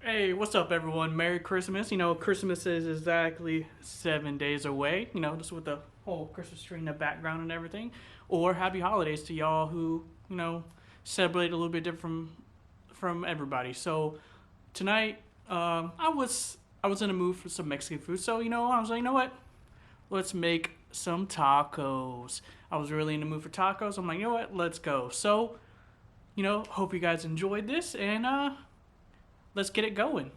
Hey, what's up, everyone? Merry Christmas. Christmas is exactly 7 days away. Just with the whole Christmas tree in the background and everything. Or happy holidays to y'all who, celebrate a little bit different from everybody. So tonight, I was in a mood for some Mexican food. So I was like, you know what? Let's make some tacos. I was really in the mood for tacos. I'm like, you know what? Let's go. So hope you guys enjoyed this and let's get it going.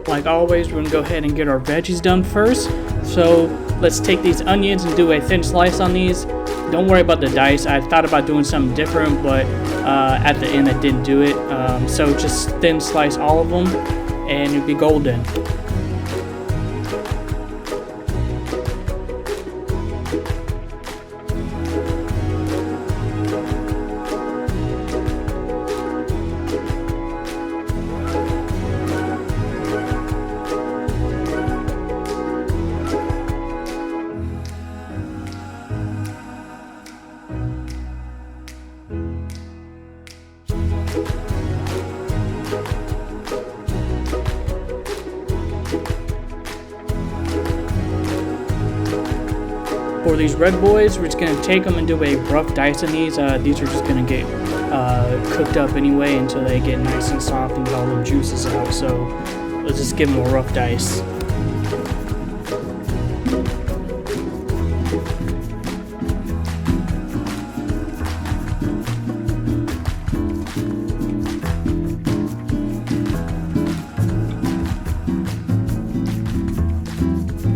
Like always, we're gonna go ahead and get our veggies done first. So let's take these onions and do a thin slice on these. Don't worry about the dice. I thought about doing something different, but at the end I didn't do it. So just thin slice all of them and it'll be golden. For these red boys, we're just going to take them and do a rough dice in these. These are just going to get cooked up anyway until they get nice and soft and get all the juices out. So let's just give them a rough dice.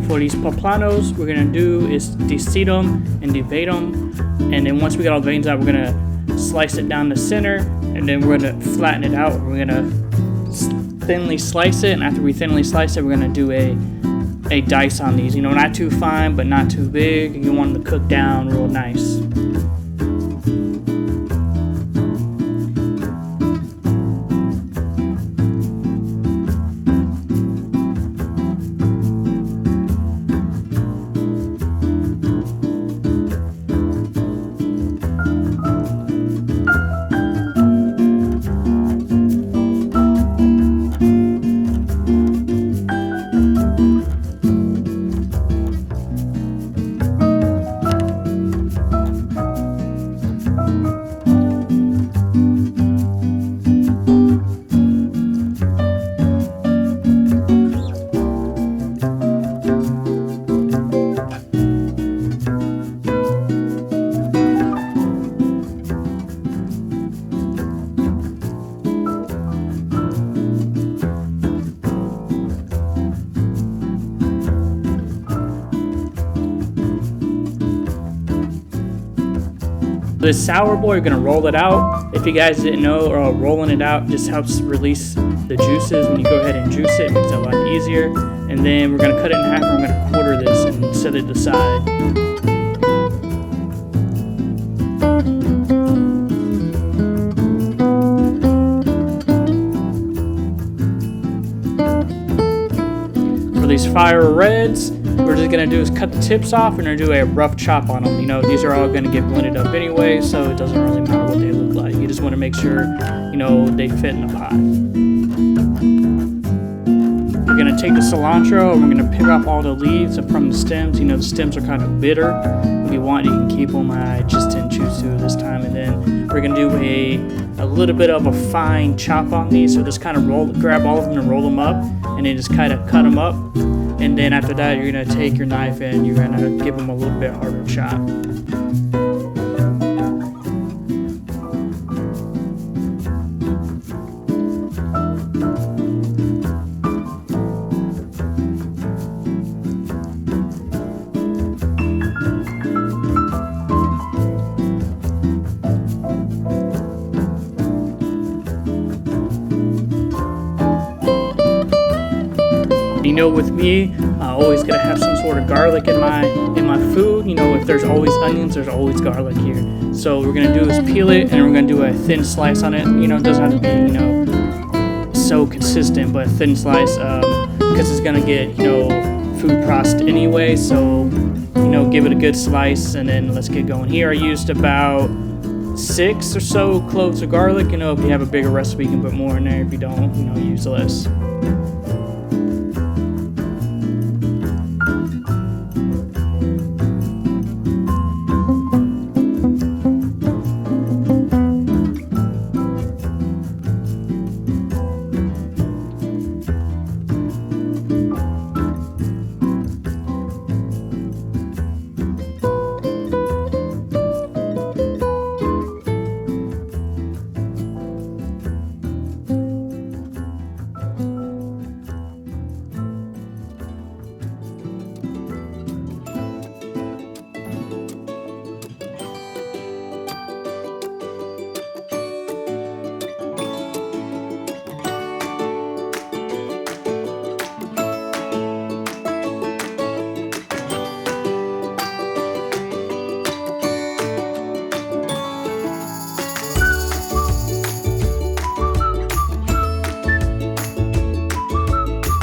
For these poblanos, we're gonna do is deseed them and debate them, and then once we get all the veins out, we're gonna slice it down the center, and then we're gonna flatten it out. We're gonna thinly slice it, and after we thinly slice it, we're gonna do a dice on these. Not too fine, but not too big. You want them to cook down real nice. This sour boy, you're gonna roll it out. If you guys didn't know, rolling it out just helps release the juices. When you go ahead and juice it, it makes it a lot easier. And then we're gonna cut it in half and we're gonna quarter this and set it aside. For these fire reds, we're just gonna do is cut the tips off and do a rough chop on them. These are all gonna get blended up anyway, so it doesn't really matter what they look like. You just want to make sure they fit in the pot. We're gonna take the cilantro and we're gonna pick off all the leaves from the stems. The stems are kind of bitter. If you want, you can keep them. I just didn't choose to this time. And then we're gonna do a little bit of a fine chop on these. So just kind of grab all of them and roll them up, and then just kind of cut them up. And then after that, you're gonna take your knife and you're gonna give them a little bit harder chop. With me, Always gotta have some sort of garlic in my food. You know, if there's always onions, there's always garlic here. So what we're gonna do is peel it, and we're gonna do a thin slice on it. You know, it doesn't have to be, you know, so consistent, but a thin slice, because it's gonna get, you know, food processed anyway. So, you know, give it a good slice, and then let's get going. Here I used about 6 or so cloves of garlic. You know, if you have a bigger recipe, you can put more in there. If you don't, you know, use less.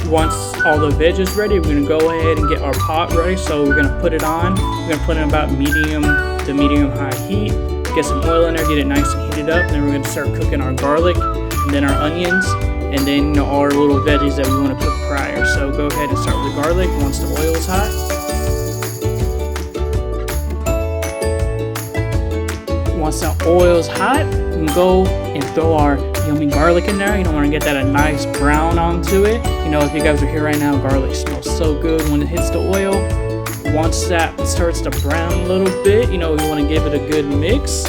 Once all the veg is ready, we're gonna go ahead and get our pot ready. So we're gonna put it on. We're gonna put it in about medium to medium high heat. Get some oil in there, get it nice and heated up. And then we're gonna start cooking our garlic, and then our onions, and then, you know, all our little veggies that we want to cook prior. So go ahead and start with the garlic once the oil is hot. Once the oil is hot, we can go and throw our yummy garlic in there. You don't want to get that a nice brown onto it. You know, if you guys are here right now, garlic smells so good when it hits the oil. Once that starts to brown a little bit, you know, you want to give it a good mix.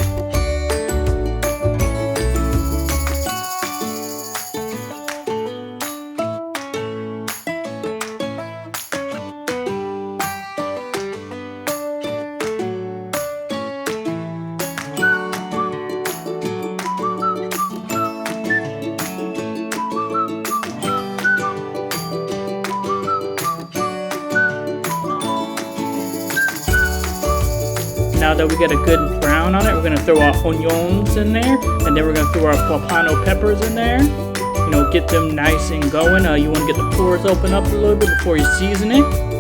Now that we get a good brown on it, we're gonna throw our onions in there, and then we're gonna throw our poblano peppers in there. You know, get them nice and going. You wanna get the pores open up a little bit before you season it.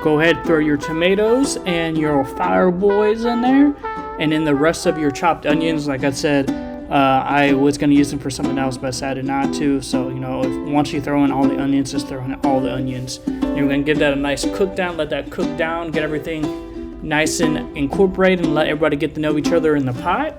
Go ahead, throw your tomatoes and your fire boys in there, and then the rest of your chopped onions. Like I said, I was going to use them for something else, but I decided not to. So, you know, once you throw in all the onions, just throw in all the onions. And you're going to give that a nice cook down, let that cook down, get everything nice and incorporated, and let everybody get to know each other in the pot.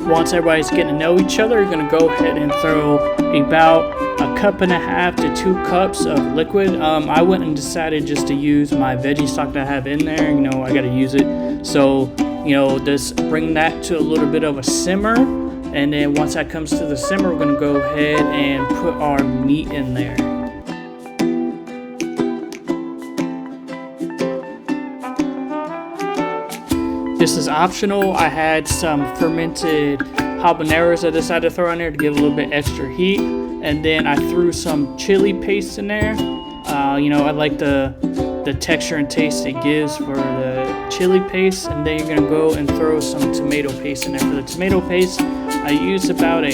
Once everybody's getting to know each other, you're gonna go ahead and throw about 1.5 to 2 cups of liquid. I went and decided just to use my veggie stock that I have in there. You know, I gotta use it. So, you know, just bring that to a little bit of a simmer. And then once that comes to the simmer, we're gonna go ahead and put our meat in there. This is optional. I had some fermented habaneros I decided to throw in there to give a little bit extra heat. And then I threw some chili paste in there. You know, I like the texture and taste it gives for the chili paste, and then you're gonna go and throw some tomato paste in there. For the tomato paste, I use about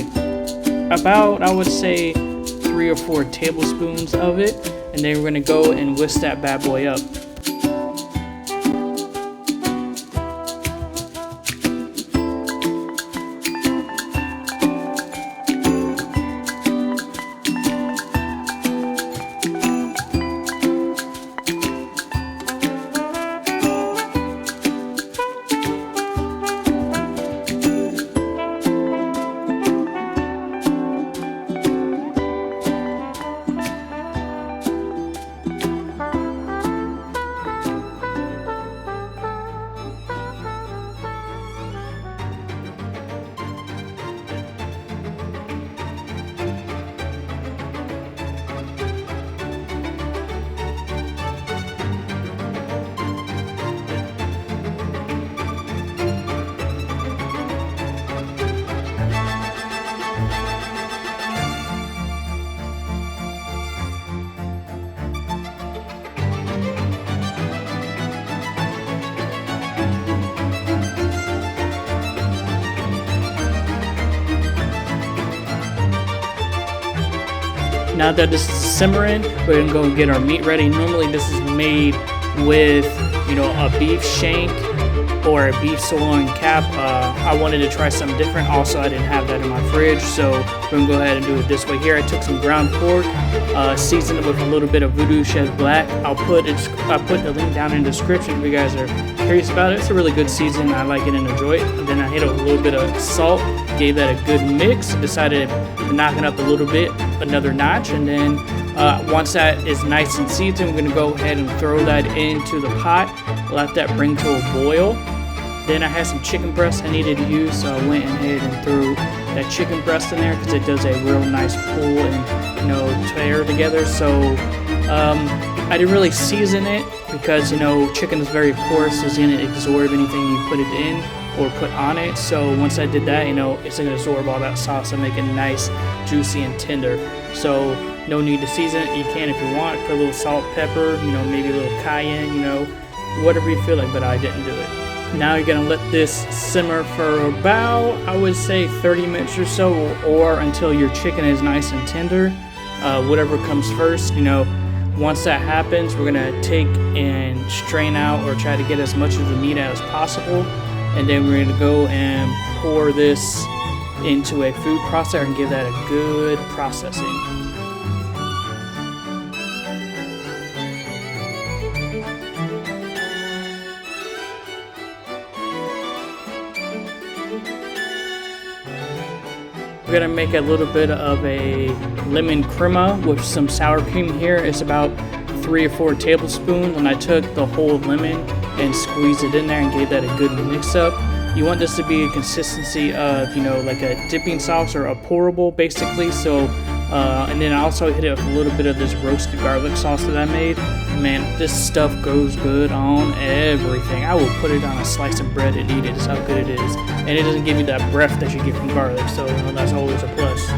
I would say 3 or 4 tablespoons of it, and then we're gonna go and whisk that bad boy up. Now that this is simmering, we're gonna go and get our meat ready. Normally this is made with, you know, a beef shank or a beef sirloin cap. I wanted to try something different. Also, I didn't have that in my fridge, so we're gonna go ahead and do it this way here. I took some ground pork, seasoned it with a little bit of Voodoo Chef Black. I put the link down in the description if you guys are curious about it. It's a really good season. I like it and enjoy it. And then I hit it with a little bit of salt, gave that a good mix, decided to knock it up a little bit, another notch, and then once that is nice and seasoned, we're gonna go ahead and throw that into the pot, let that bring to a boil. Then I had some chicken breast I needed to use, so I went ahead and threw that chicken breast in there because it does a real nice pull and, you know, tear together. So I didn't really season it because, you know, chicken is very porous, so it's gonna absorb anything you put it in or put on it. So once I did that, you know, it's gonna absorb all that sauce and make it nice, juicy, and tender. So no need to season it. You can if you want. Put a little salt, pepper, you know, maybe a little cayenne, you know, whatever you feel like, but I didn't do it. Now you're gonna let this simmer for about, I would say 30 minutes or so, or until your chicken is nice and tender, whatever comes first, you know. Once that happens, we're gonna take and strain out or try to get as much of the meat out as possible, and then we're gonna go and pour this into a food processor and give that a good processing. We're gonna make a little bit of a lemon crema with some sour cream here. It's about 3 or 4 tablespoons, and I took the whole lemon and squeezed it in there and gave that a good mix up. You want this to be a consistency of, you know, like a dipping sauce or a pourable basically. So and then I also hit it with a little bit of this roasted garlic sauce that I made. Man, this stuff goes good on everything. I will put it on a slice of bread and eat it. That's how good it is. And it doesn't give you that breath that you get from garlic, so, you know, that's always a plus.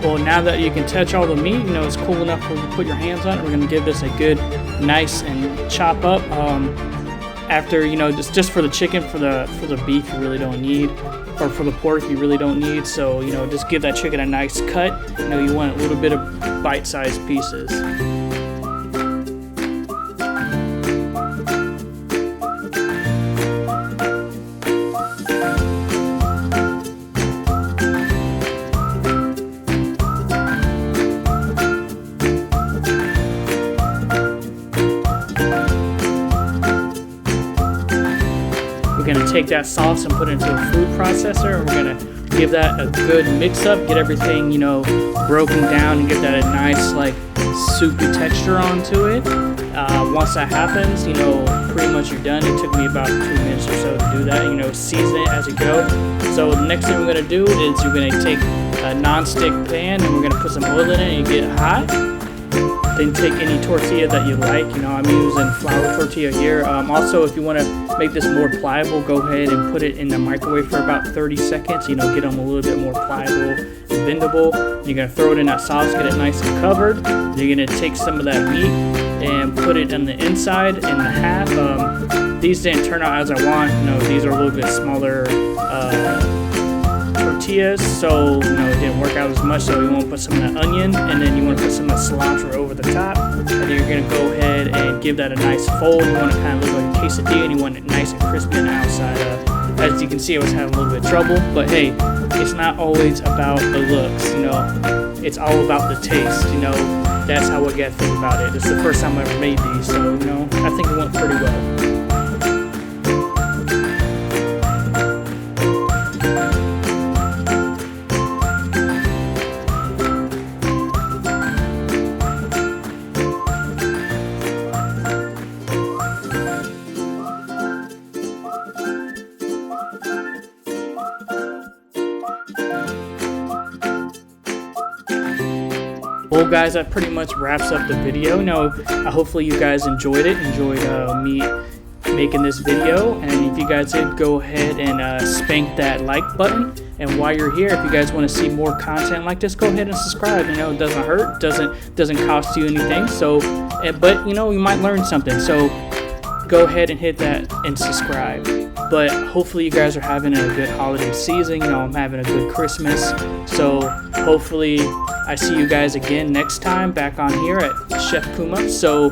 Well, now that you can touch all the meat, you know, it's cool enough for you to put your hands on it. We're going to give this a good, nice and chop up. After, you know, just for the chicken, for the beef, you really don't need, or for the pork, you really don't need. So, you know, just give that chicken a nice cut. You know, you want a little bit of bite-sized pieces. We're gonna take that sauce and put it into a food processor, and we're gonna give that a good mix up, get everything, you know, broken down, and get that a nice, like, soupy texture onto it. Once that happens, you know, pretty much you're done. It took me about 2 minutes or so to do that. You know, season it as you go. So the next thing we're gonna do is you're gonna take a non-stick pan and we're gonna put some oil in it and get it hot. Then take any tortilla that you like. You know, I'm using flour tortilla here. Also, if you want to make this more pliable, go ahead and put it in the microwave for about 30 seconds. You know, get them a little bit more pliable and bendable. You're gonna throw it in that sauce, get it nice and covered. You're gonna take some of that meat and put it on the inside in the half. These didn't turn out as I want. You know, these are a little bit smaller tortillas, so you know it didn't work out as much. So you want to put some of that onion, and then you want to put some of the cilantro over the top, and then you're gonna go ahead and give that a nice fold. You want to kind of look like a quesadilla, and you want it nice and crispy on the outside. As you can see, I was having a little bit of trouble, but hey, it's not always about the looks. You know, it's all about the taste. You know, that's how I get to think about it. It's the first time I ever made these, so you know, I think it went pretty well. Well guys, that pretty much wraps up the video. You know, hopefully you guys enjoyed it, me making this video. And if you guys did, go ahead and spank that like button. And while you're here, if you guys want to see more content like this, go ahead and subscribe. You know, it doesn't hurt, doesn't cost you anything. So, but you know, you might learn something. So go ahead and hit that and subscribe. But hopefully you guys are having a good holiday season. You know, I'm having a good Christmas. So hopefully I see you guys again next time back on here at Chef Kuma. So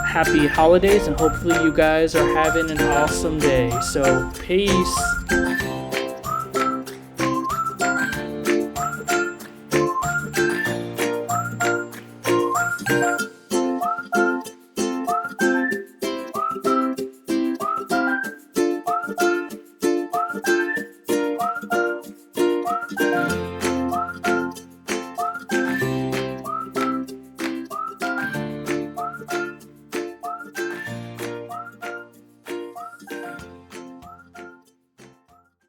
happy holidays, and hopefully you guys are having an awesome day. So peace.